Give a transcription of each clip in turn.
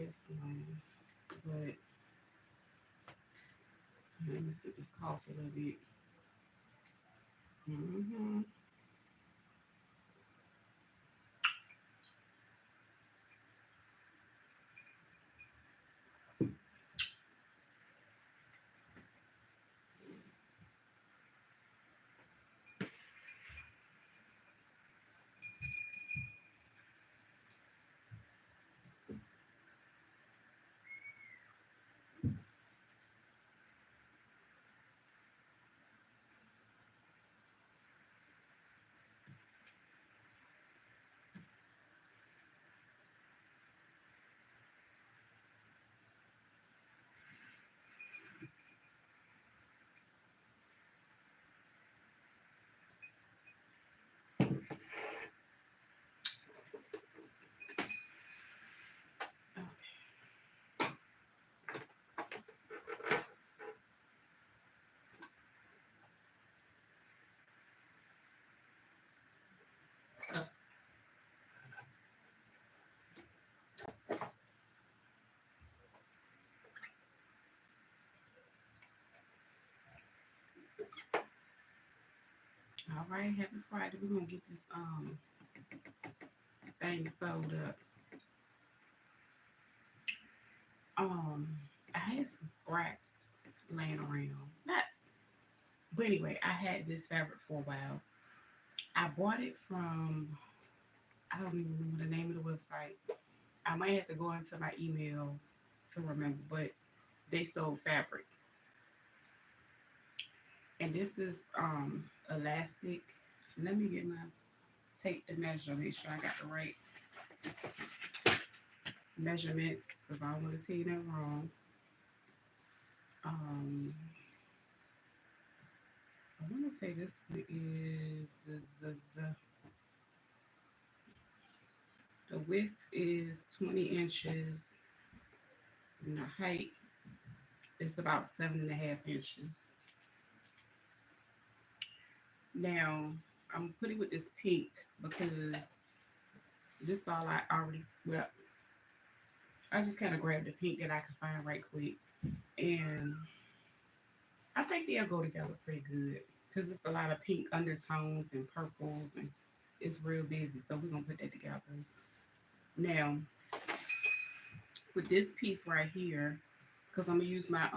last one, but let me sip this coffee a little bit. Hmm. All right, happy Friday. We're gonna get this thing sold up. Um, I had some scraps laying around. Not, but anyway, I had this fabric for a while. I bought it from, I don't even remember the name of the website. I might have to go into my email to remember, but they sold fabric. And this is elastic. Let me get my tape to measure, make sure I got the right measurements because I don't want to tell you that wrong. Um, I want to say this one is the width is 20 inches and the height is about 7.5 inches. Now I'm putting with this pink because this is all I already, well, I just kind of grabbed the pink that I could find right quick. And I think they'll go together pretty good because it's a lot of pink undertones and purples and it's real busy. So we're going to put that together. Now, with this piece right here, because I'm going to use my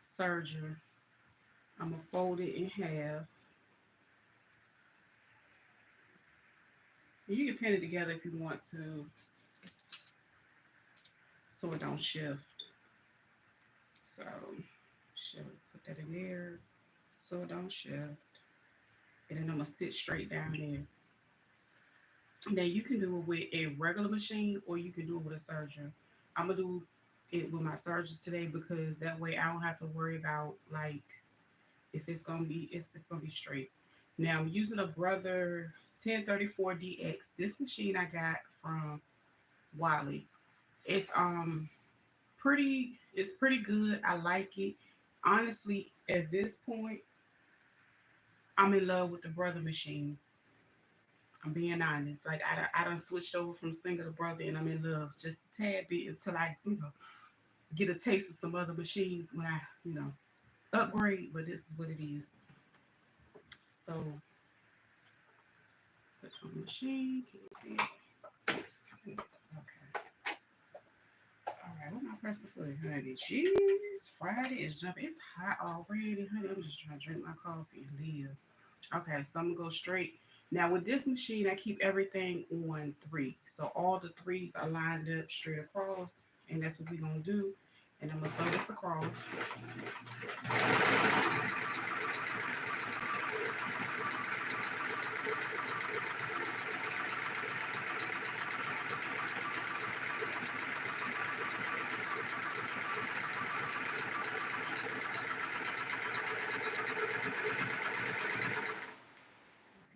serger, I'm going to fold it in half. And you can pin it together if you want to so it don't shift. So, should put that in there so it don't shift. And then I'm going to stitch straight down there. Now you can do it with a regular machine or you can do it with a serger. I'm gonna do it with my serger today because that way I don't have to worry about like if it's gonna be straight. Now I'm using a Brother 1034DX. This machine I got from Wiley. It's pretty good. I like it. Honestly, at this point, I'm in love with the Brother machines. I'm being honest. Like I done switched over from single to brother, and I'm in love just a tad bit until I, get a taste of some other machines when I, upgrade. But this is what it is. So put on the machine. Can you see it? Okay. All right. What am I pressing for, honey? Jeez, Friday is jumping. It's hot already, honey. I'm just trying to drink my coffee and live. Okay, so I'm gonna go straight. Now with this machine, I keep everything on three. So all the threes are lined up straight across, and that's what we're gonna do. And I'm gonna sew this across.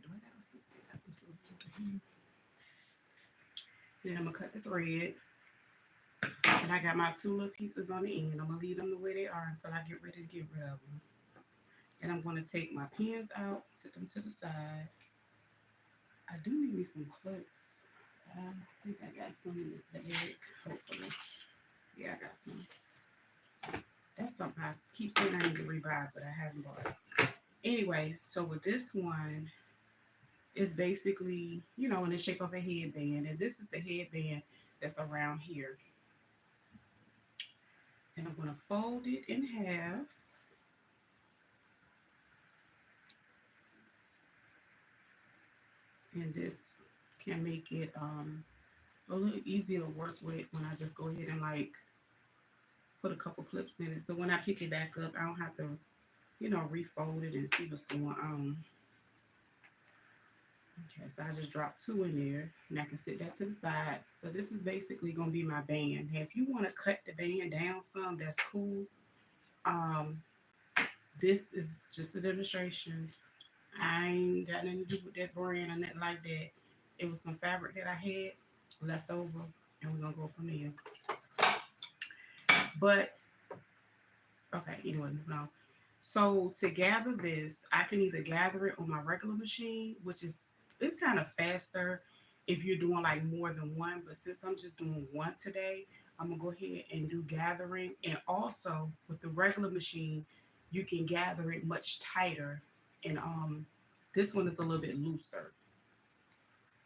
Do I got some scissors over here? Then I'm gonna cut the thread. And I got my two little pieces on the end. I'm gonna leave them the way they are until I get ready to get rid of them. And I'm gonna take my pins out, set them to the side. I do need me some clips. I think I got some in this bag, hopefully. Yeah, I got some. That's something I keep saying I need to rebuy, but I haven't bought it. Anyway, so with this one, it's basically, in the shape of a headband. And this is the headband that's around here. And I'm going to fold it in half. And this can make it a little easier to work with when I just go ahead and like put a couple clips in it. So when I pick it back up, I don't have to, refold it and see what's going on. Okay, so I just dropped two in there and I can sit that to the side. So this is basically going to be my band. Now, if you want to cut the band down some, that's cool. Um, this is just a demonstration. I ain't got nothing to do with that brand or nothing like that. It was some fabric that I had left over, and we're gonna go from there. But okay, anyway, moving on. So to gather this, I can either gather it on my regular machine, which is it's kind of faster if you're doing like more than one. But since I'm just doing one today, I'm gonna go ahead and do gathering. And also with the regular machine, you can gather it much tighter. And this one is a little bit looser.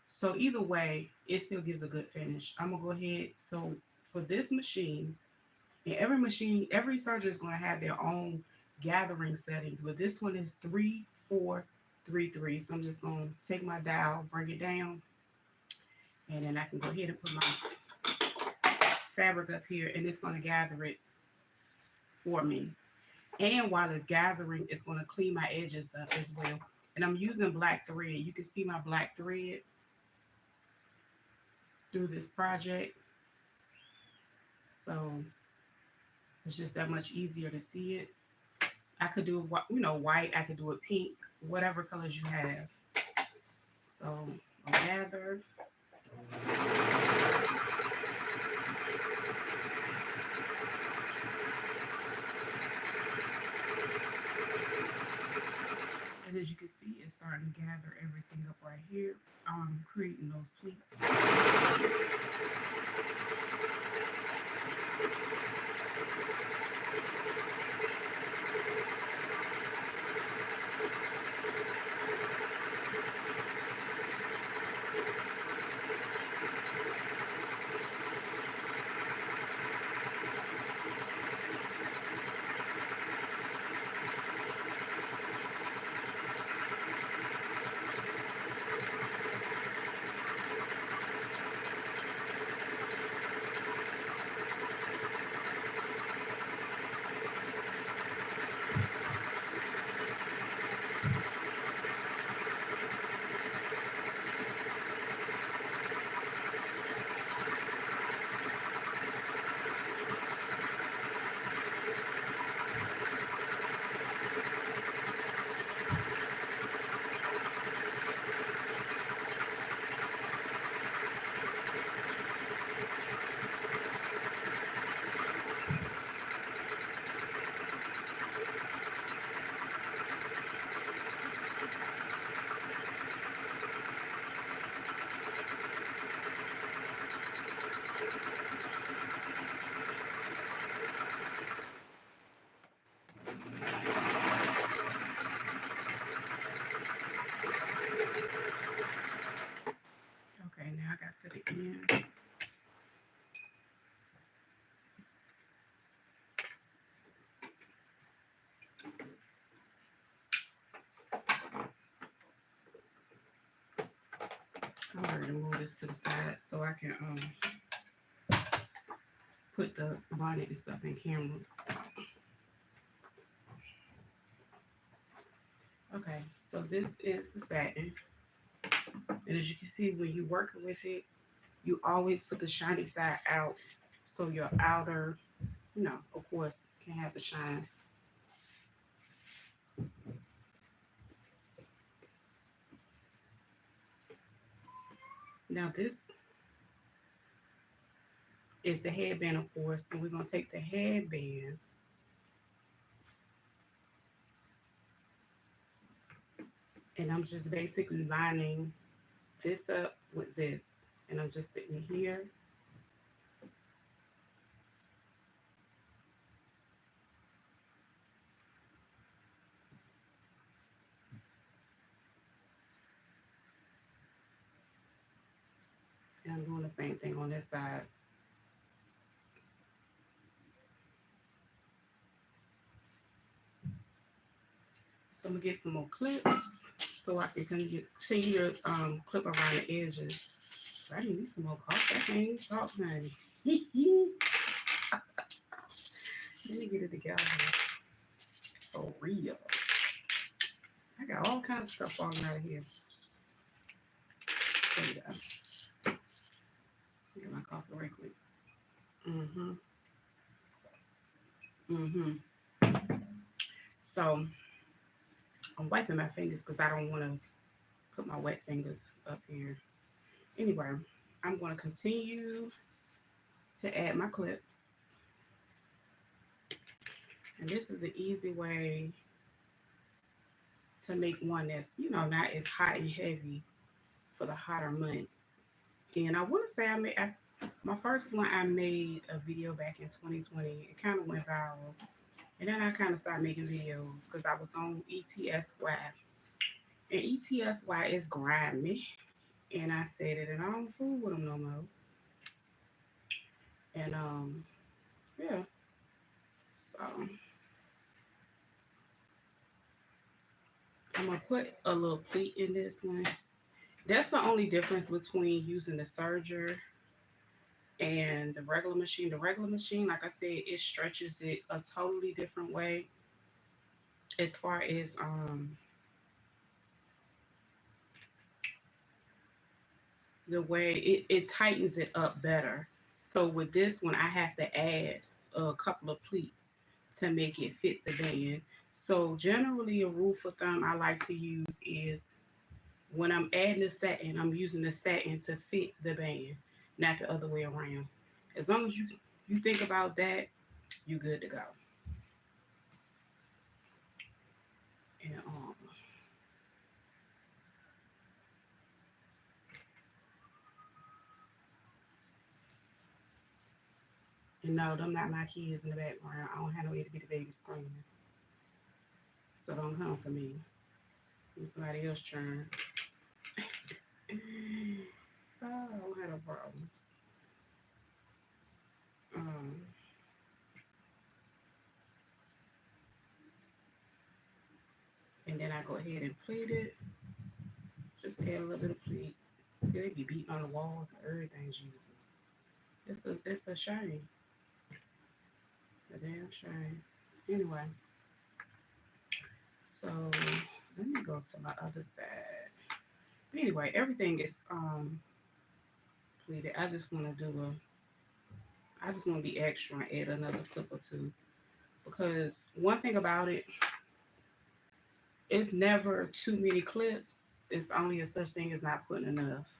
So either way, it still gives a good finish. I'm gonna go ahead. So for this machine, and every machine, every serger is going to have their own gathering settings, but this one is 3 4 3 3. So I'm just going to take my dial, bring it down, and then I can go ahead and put my fabric up here, and it's going to gather it for me. And while it's gathering, it's going to clean my edges up as well. And I'm using black thread. You can see my black thread through this project. So it's just that much easier to see it. I could do white. I could do it pink, whatever colors you have. So I'll gather. And as you can see, it's starting to gather everything up right here, creating those pleats. Okay, now I got to the end. I'm ready to move this to the side so I can put the bonnet and stuff in camera. Okay, so this is the satin. And as you can see, when you're working with it, you always put the shiny side out so your outer, of course, can have the shine. Now this is the headband, of course, and we're going to take the headband and I'm just basically lining this up with this. And I'm just sitting here. And I'm doing the same thing on this side. So I'm gonna get some more clips so I can continue to clip around the edges. I need some more coffee. I can't even talk, honey. Let me get it together. For real. I got all kinds of stuff falling out of here. There we go. Get my coffee right quick. Mm-hmm. Mm-hmm. So I'm wiping my fingers because I don't want to put my wet fingers up here. Anyway, I'm going to continue to add my clips. And this is an easy way to make one that's, not as hot and heavy for the hotter months. And I want to say my first one, I made a video back in 2020. It kind of went viral. And then I kind of started making videos because I was on ETSY. And ETSY is grimy. And I said it, and I don't fool with them no more. And yeah. So I'm gonna put a little pleat in this one. That's the only difference between using the serger and the regular machine. The regular machine, like I said, it stretches it a totally different way as far as the way it tightens it up better. So with this one, I have to add a couple of pleats to make it fit the band. So generally, a rule for thumb I like to use is when I'm adding the satin, I'm using the satin to fit the band, not the other way around. As long as you think about that, you're good to go. And no, them not my kids in the background. I don't have no way to be the baby screaming. So don't come for me. It's somebody else's turn. Oh, I don't have no problems. Um, and then I go ahead and pleat it. Just add a little bit of pleats. See, they be beating on the walls and everything, Jesus. It's a shame. A damn shame. Anyway, so let me go to my other side. Anyway, everything is pleated. I just want to be extra and add another clip or two because one thing about it, it's never too many clips. It's only a such thing as not putting enough.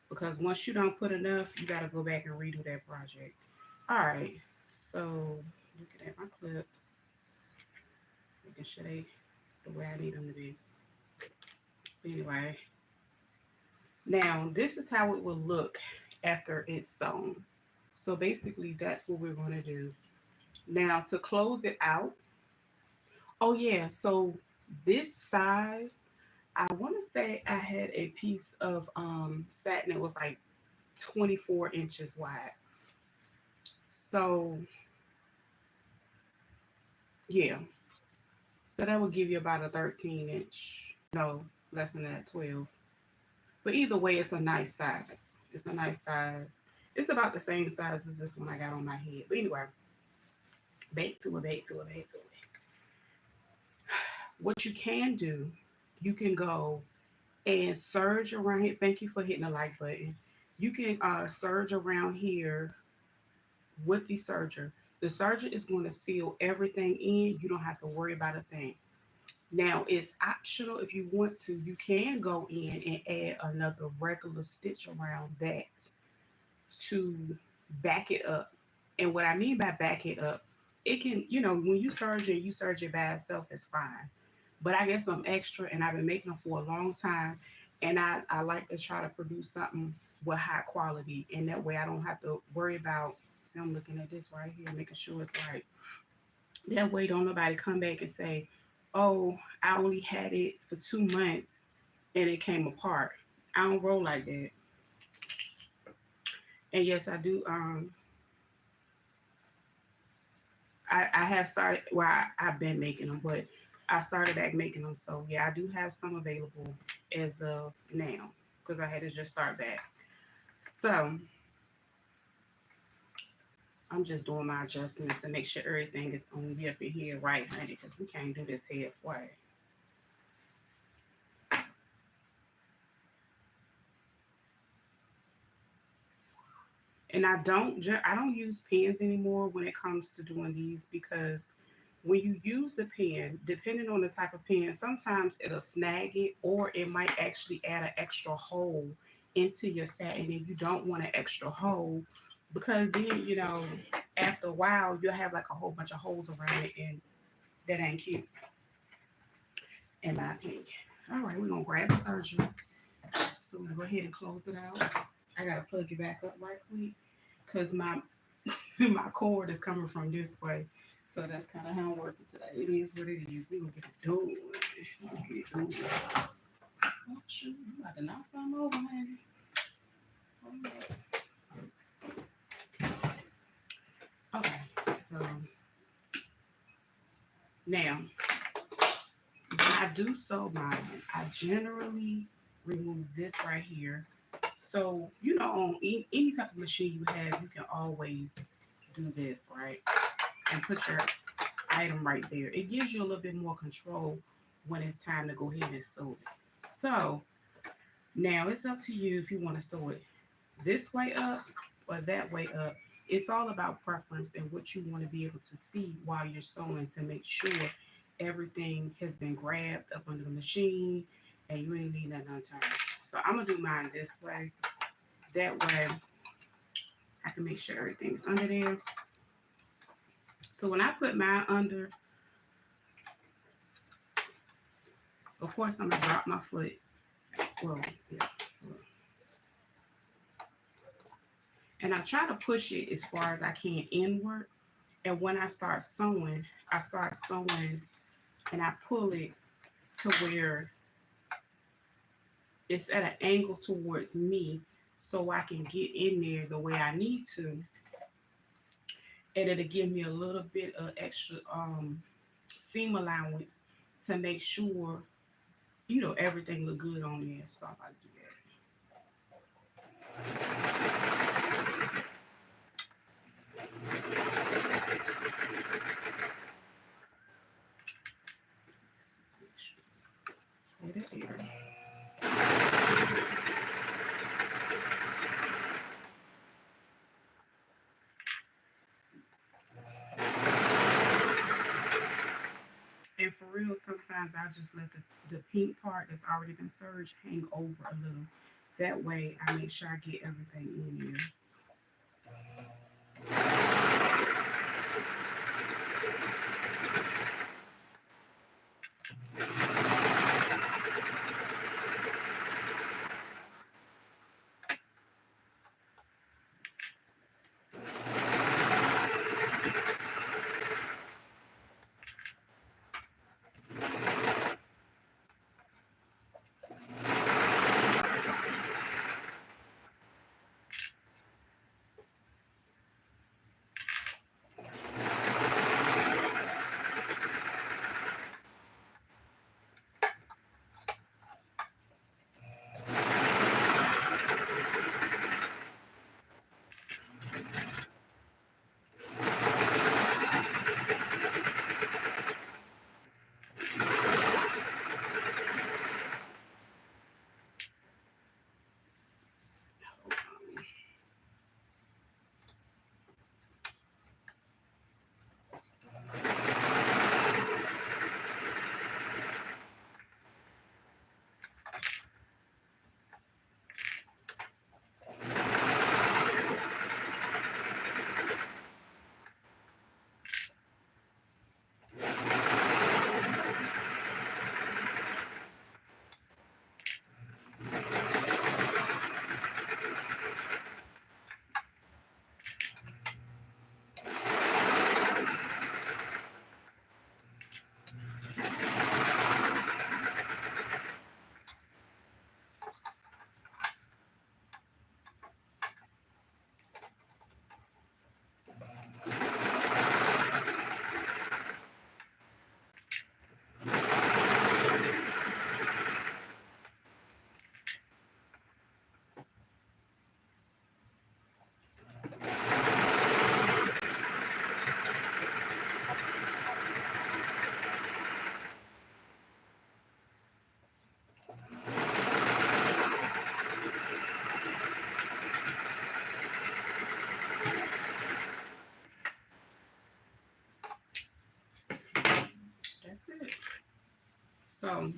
Because once you don't put enough, you got to go back and redo that project. All right, so looking at my clips, making sure they the way I need them to be. Anyway, now this is how it will look after it's sewn. So basically, that's what we're going to do. Now to close it out. Oh yeah, so this size, I want to say I had a piece of satin that was like 24 inches wide. So yeah, so that would give you about a 13-inch. No, less than that, 12. But either way, it's a nice size. It's a nice size. It's about the same size as this one I got on my head. But anyway, back to it, back to it, back to it. What you can do, you can go and surge around here. Thank you for hitting the like button. You can surge around here with the serger. The serger is going to seal everything in. You don't have to worry about a thing. Now, it's optional if you want to. You can go in and add another regular stitch around that to back it up. And what I mean by back it up, it can, when you serge it by itself, it's fine. But I guess I'm extra and I've been making them for a long time. And I like to try to produce something with high quality, and that way I don't have to worry about. See, I'm looking at this right here, making sure it's right. That way, don't nobody come back and say, "Oh, I only had it for 2 months and it came apart." I don't roll like that. And yes, I do. I have started. Well, I've been making them, but I started back making them. So yeah, I do have some available as of now because I had to just start back. So I'm just doing my adjustments to make sure everything is on the up in here right, honey, because we can't do this halfway. And I don't use pens anymore when it comes to doing these because when you use the pen, depending on the type of pen, sometimes it'll snag it or it might actually add an extra hole into your satin and you don't want an extra hole because then, after a while you'll have like a whole bunch of holes around it and that ain't cute in my opinion. All right, we're gonna grab the surgery. So we're gonna go ahead and close it out. I gotta plug it back up right quick because my my cord is coming from this way. So that's kind of how I'm working today. It is what it is. We're gonna get it done. We're gonna get it done. Oh shoot, you about to knock something over, honey. Hold up. Okay, so now when I do sew mine, I generally remove this right here. So on any type of machine you have, you can always do this, right? And put your item right there. It gives you a little bit more control when it's time to go ahead and sew it. So now it's up to you if you want to sew it this way up or that way up. It's all about preference and what you want to be able to see while you're sewing to make sure everything has been grabbed up under the machine and you ain't leaving nothing unturned. So I'm gonna do mine this way. That way I can make sure everything's under there. So when I put mine under, of course I'm gonna drop my foot. Well, yeah. And I try to push it as far as I can inward. And when I start sewing and I pull it to where it's at an angle towards me so I can get in there the way I need to. And it'll give me a little bit of extra seam allowance to make sure, everything look good on there. So I'm about to do that. And for real, sometimes I just let the pink part that's already been serged hang over a little. That way I make sure I get everything in there. So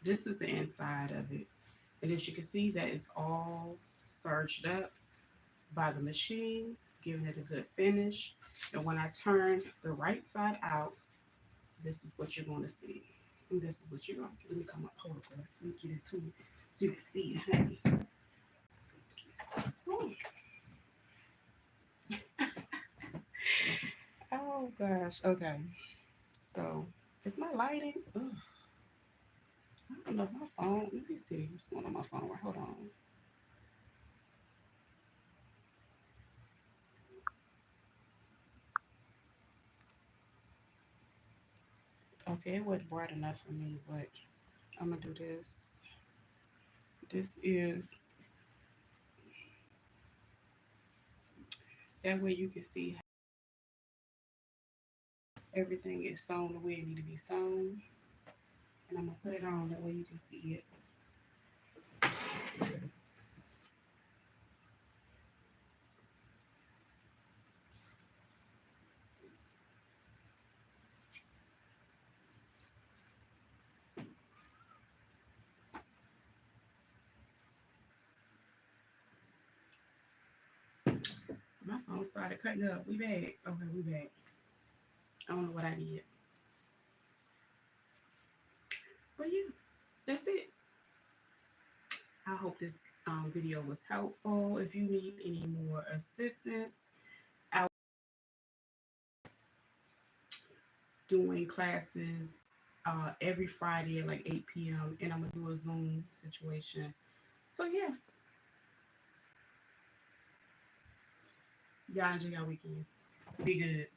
this is the inside of it. And as you can see that it's all serged up by the machine, giving it a good finish. And when I turn the right side out, this is what you're going to see. And this is what you're going to get. Let me come up, hold up, let me get into it so you can see it, honey. Oh gosh, okay. So, is my lighting? Ugh, I don't know if my phone, let me see what's going on my phone. Hold on. Okay, it wasn't bright enough for me, but I'm gonna do this. This is, that way you can see everything is sewn the way it need to be sewn. And I'm gonna put it on that way you can see it. My phone started cutting up. We back. Okay, we back. I don't know what I did. But yeah, that's it. I hope this video was helpful. If you need any more assistance, I'm doing classes every Friday at like 8 p.m. and I'm gonna do a Zoom situation. So yeah, y'all enjoy your weekend. Be good.